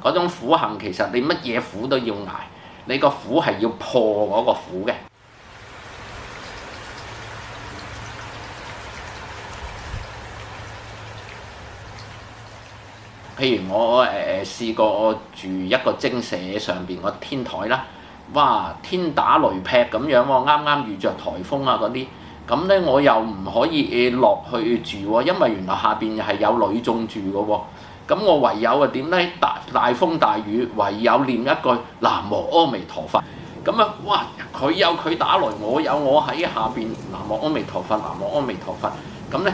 嗰種苦行其實你乜嘢苦都要捱，你個苦係要破嗰個苦嘅。譬如我試過住一個精舍上邊個天台啦，哇！天打雷劈咁樣喎，啱啱遇着颱風啊嗰啲，咁咧我又唔可以落去住喎，因為原來下邊係有女眾住嘅喎。咁我唯有啊點咧？大風大雨，唯有念一句南無阿彌陀佛。咁啊，哇！佢有佢打雷，我有我喺下邊南無阿彌陀佛，南無阿彌陀佛。咁咧。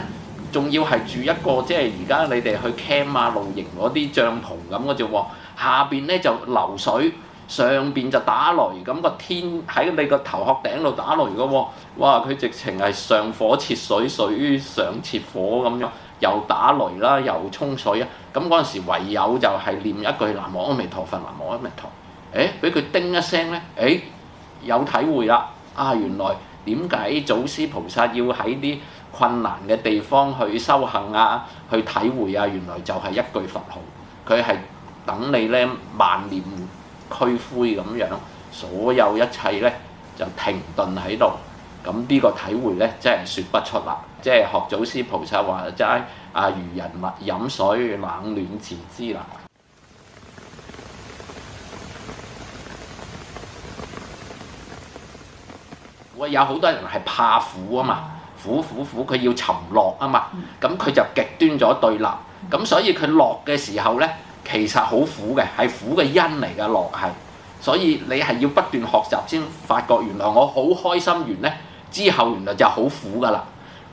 仲要係住一個即係而家你哋去 camp 啊露營嗰啲帳篷咁嘅啫喎，下邊咧就流水，上邊就打雷，咁個天喺你個頭殼頂度打雷嘅喎，哇！佢直情係上火切水，水上切火咁樣，又打雷啦，又沖水啊！咁嗰陣時唯有就係念一句南無阿彌陀佛，南無阿彌陀。俾佢叮一聲咧，有體會啦！啊，原來點解祖師菩薩要喺啲困難嘅地方去修行啊，去體會啊，原來就係一句佛號，佢係等你咧萬念俱灰咁樣，所有一切咧就停頓喺度。咁呢個體會咧真係説不出啦，即係學祖師菩薩話齋啊，如人勿飲水，冷暖自知啦。有好多人係怕苦啊嘛。苦，佢要尋樂啊嘛，咁佢就極端咗對立，咁所以佢樂嘅時候咧，其實好苦嘅，係苦嘅因嚟嘅樂係，所以你係要不斷學習先發覺原來我好開心完咧，之後原來就好苦噶啦，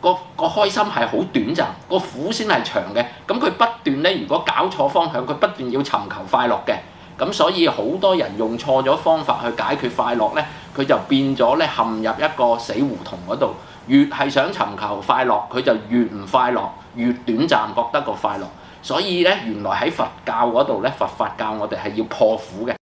個開心係好短暫，個苦先係長嘅，咁佢不斷咧，如果搞錯方向，佢不斷要尋求快樂嘅，咁所以好多人用錯咗方法去解決快樂咧，佢就變咗咧陷入一個死胡同嗰度。越係想尋求快樂，佢就越唔快樂，越短暫覺得個快樂。所以咧，原來喺佛教嗰度咧，佛法教我哋係要破苦嘅。